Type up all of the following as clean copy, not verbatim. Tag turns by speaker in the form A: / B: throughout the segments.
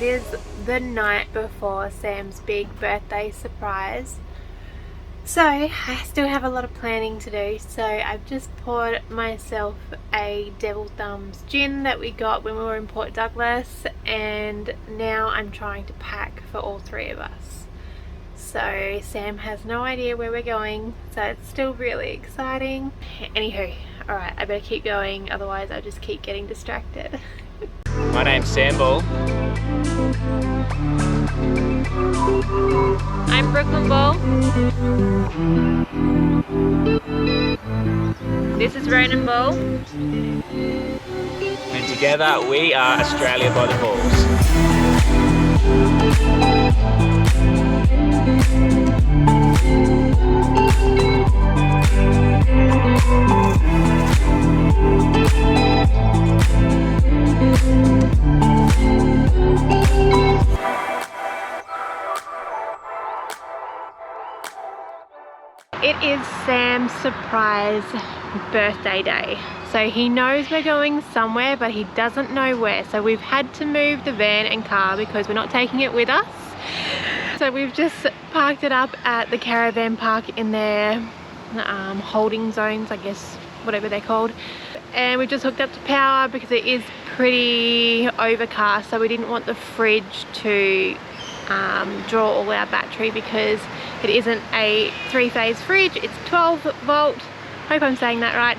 A: is the night before Sam's big birthday surprise. So I still have a lot of planning to do. So I've just poured myself a Devil Thumbs gin that we got when we were in Port Douglas, and now I'm trying to pack for all three of us. So Sam has no idea where we're going, so it's still really exciting. Anywho, alright, I better keep going, otherwise I'll just keep getting distracted.
B: My name's Sam Ball.
A: I'm Brooklyn Ball. This is Ronan Ball.
B: And together we are Australia by the Balls.
A: It is Sam's surprise birthday day. So he knows we're going somewhere, but he doesn't know where. So we've had to move the van and car because we're not taking it with us. So we've just parked it up at the caravan park in their holding zones, I guess, whatever they're called. And we've just hooked up to power because it is pretty overcast. So we didn't want the fridge to draw all our battery because it isn't a 3-phase fridge, it's 12 volt. Hope I'm saying that right.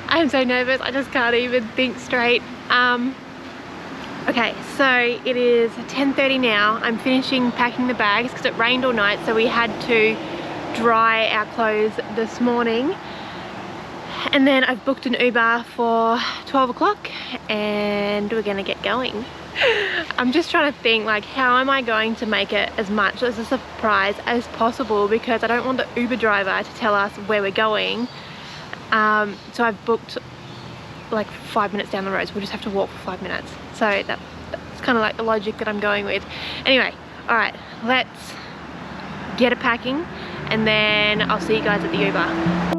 A: I'm so nervous, I just can't even think straight. Okay, so it is 10:30 now. I'm finishing packing the bags because it rained all night, so we had to dry our clothes this morning. And then I've booked an Uber for 12 o'clock and we're gonna get going. I'm just trying to think, like, how am I going to make it as much as a surprise as possible, because I don't want the Uber driver to tell us where we're going. So I've booked like 5 minutes down the road, so we'll just have to walk for 5 minutes. So that's kind of like the logic that I'm going with. Anyway, all right, let's get it packing and then I'll see you guys at the Uber.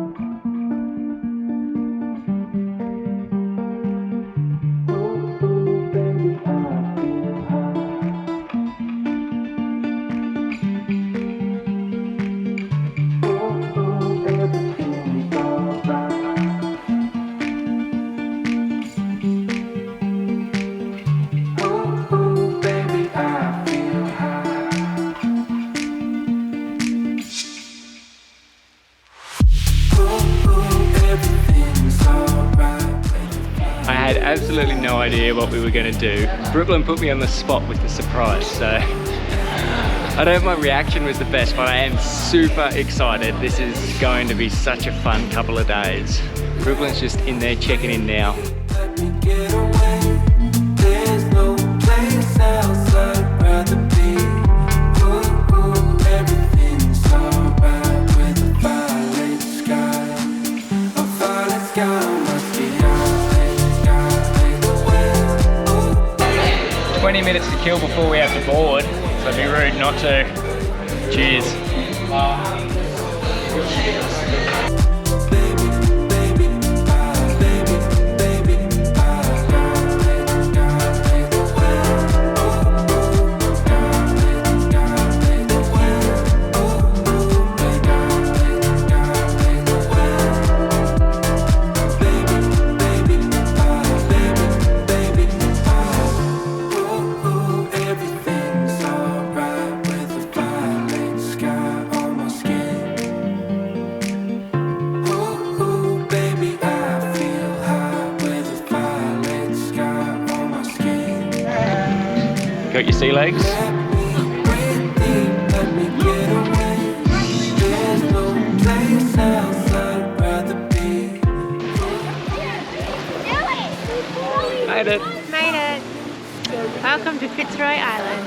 B: I had absolutely no idea what we were going to do. Brooklyn put me on the spot with the surprise, so I don't know if my reaction was the best, but I am super excited. This is going to be such a fun couple of days. Brooklyn's just in there checking in now. Minutes to kill before we have to board, so it'd be rude not to. Cheers. Got your sea legs? Made it.
A: Made it. Welcome to Fitzroy Island.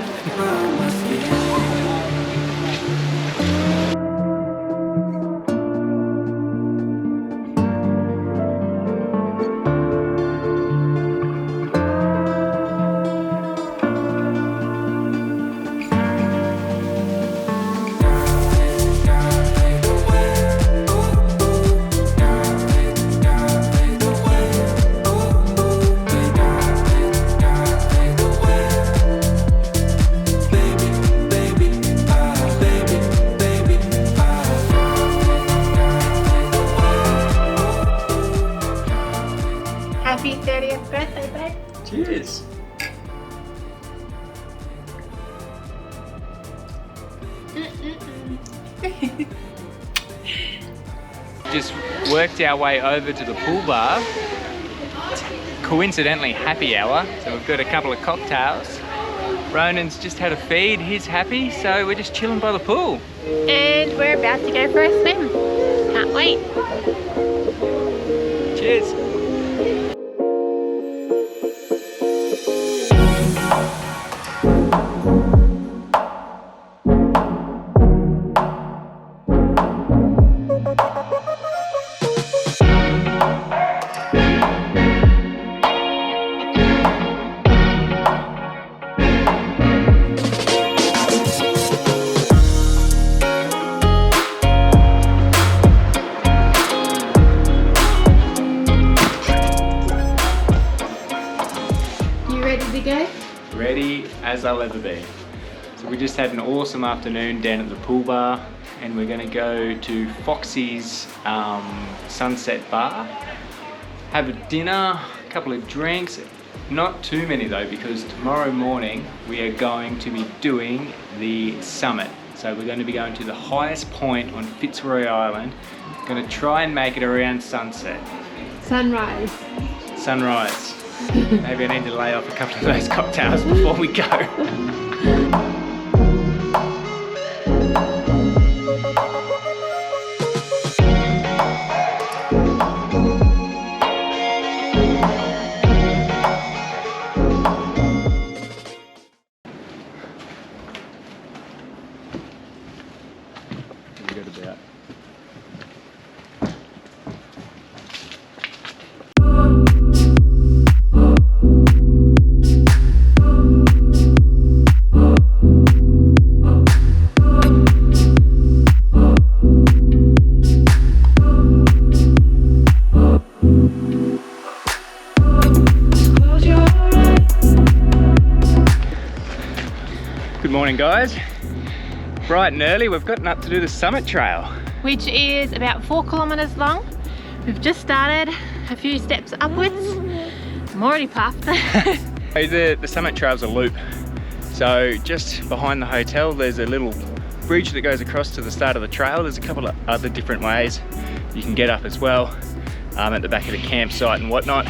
A: 30th birthday, babe.
B: Cheers. Just worked our way over to the pool bar. It's coincidentally happy hour, so we've got a couple of cocktails. Ronan's just had a feed, he's happy, so we're just chilling by the pool.
A: And we're about to go for a swim. Can't wait.
B: Cheers. Ready as I'll ever be. So we just had an awesome afternoon down at the pool bar, and we're going to go to Foxy's Sunset Bar, have a dinner, a couple of drinks, not too many though, because tomorrow morning we are going to be doing the summit. So we're going to be going to the highest point on Fitzroy Island, going to try and make it around sunset.
A: Sunrise.
B: Sunrise. Maybe I need to lay off a couple of those cocktails before we go. Good morning, guys. Bright and early, we've gotten up to do the summit trail,
A: which is about 4 kilometers long. We've just started a few steps upwards. I'm already puffed.
B: The summit trail's a loop. So just behind the hotel, there's a little bridge that goes across to the start of the trail. There's a couple of other different ways you can get up as well, at the back of the campsite and whatnot.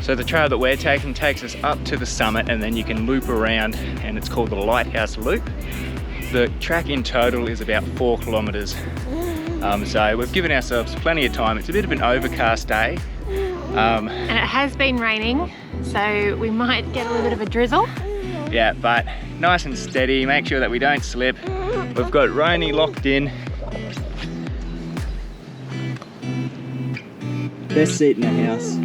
B: So the trail that we're taking takes us up to the summit, and then you can loop around, and it's called the Lighthouse Loop. The track in total is about 4 kilometers. So we've given ourselves plenty of time. It's a bit of an overcast day.
A: And it has been raining, so we might get a little bit of a drizzle.
B: Yeah, but nice and steady. Make sure that we don't slip. We've got Roni locked in. Best seat in the house.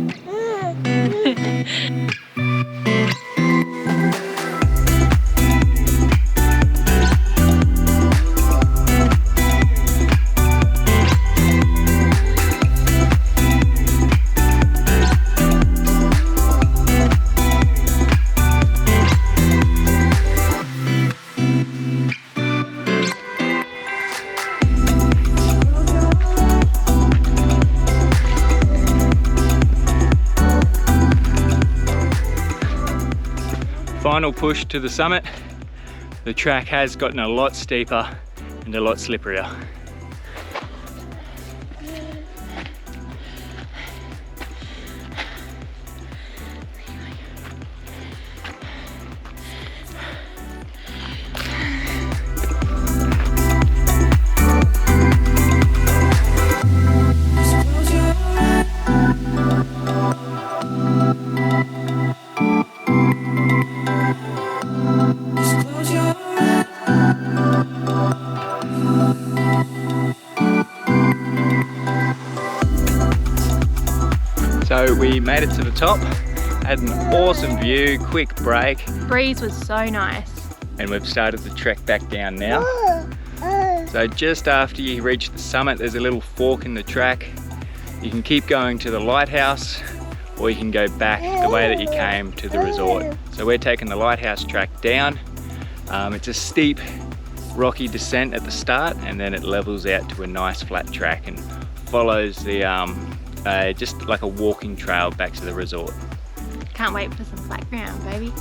B: Final push to the summit. The track has gotten a lot steeper and a lot slipperier. So we made it to the top, had an awesome view, quick break.
A: Breeze was so nice.
B: And we've started the trek back down now. So just after you reach the summit, there's a little fork in the track. You can keep going to the lighthouse, or you can go back the way that you came to the resort. So we're taking the lighthouse track down. It's a steep, rocky descent at the start, and then it levels out to a nice flat track and follows the just like a walking trail back to the resort.
A: Can't wait for some flat ground, baby.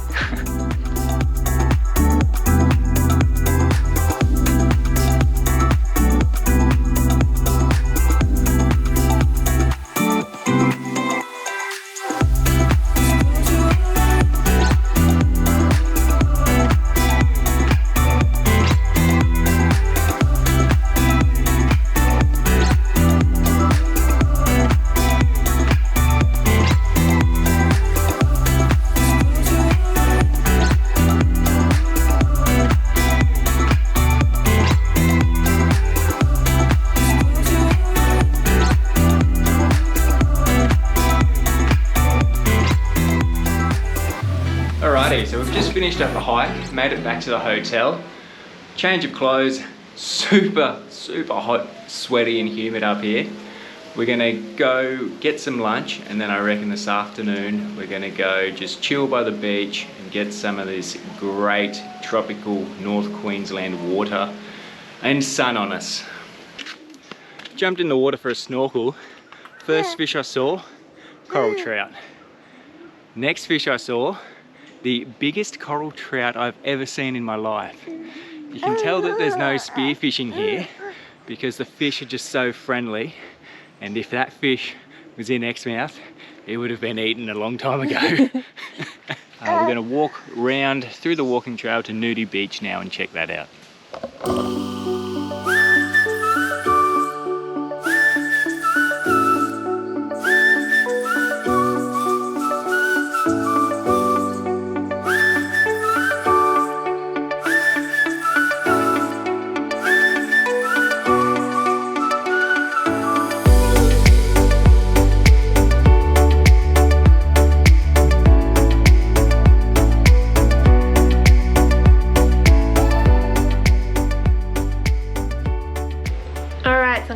B: Alrighty, so we've just finished up the hike, made it back to the hotel. Change of clothes, super hot, sweaty and humid up here. We're gonna go get some lunch, and then I reckon this afternoon we're gonna go just chill by the beach and get some of this great tropical North Queensland water and sun on us. Jumped in the water for a snorkel. First fish I saw, coral trout. Next fish I saw, the biggest coral trout I've ever seen in my life. You can tell that there's no spearfishing here because the fish are just so friendly, and if that fish was in Exmouth, it would have been eaten a long time ago. We're gonna walk round through the walking trail to Nudie Beach now and check that out.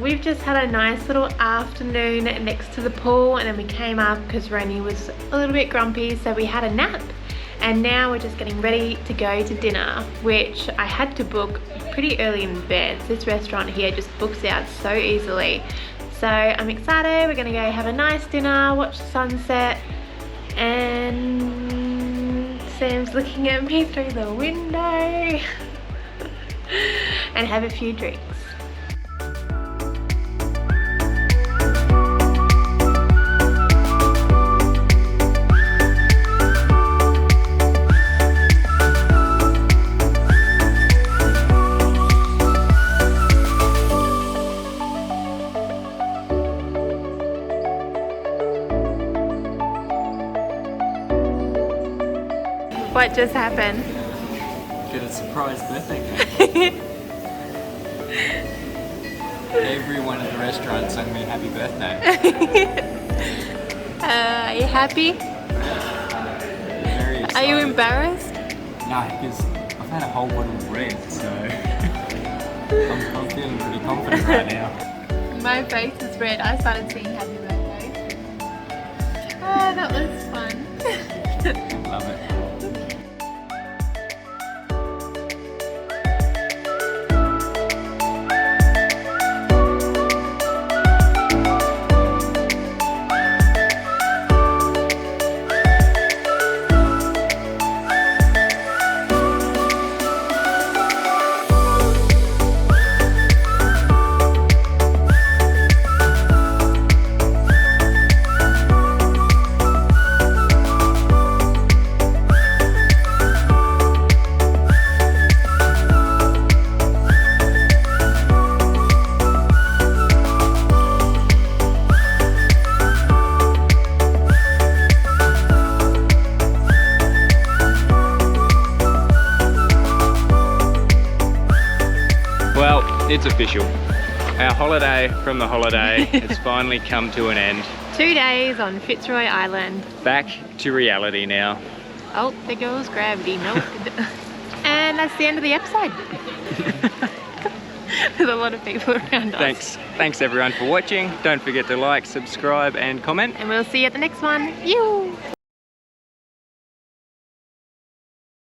A: We've just had a nice little afternoon next to the pool, and then we came up because Roni was a little bit grumpy, so we had a nap, and now we're just getting ready to go to dinner, which I had to book pretty early in advance. This restaurant here just books out so easily, so I'm excited. We're gonna go have a nice dinner, watch the sunset, and Sam's looking at me through the window and have a few drinks. What just happened?
B: Got a surprise birthday cake. Everyone at the restaurant sung me happy birthday.
A: Are you happy?
B: Very excited.
A: Are you embarrassed?
B: No, because I've had a whole bottle of red, so I'm feeling pretty confident right now.
A: My face is red. I started singing happy birthday. Oh, that was fun.
B: Love it. It's official. Our holiday from the holiday has finally come to an end.
A: 2 days on Fitzroy Island.
B: Back to reality now.
A: Oh, there goes gravity. Nope. And that's the end of the episode. There's a lot of people around us.
B: Thanks everyone for watching. Don't forget to like, subscribe and comment.
A: And we'll see you at the next one. You.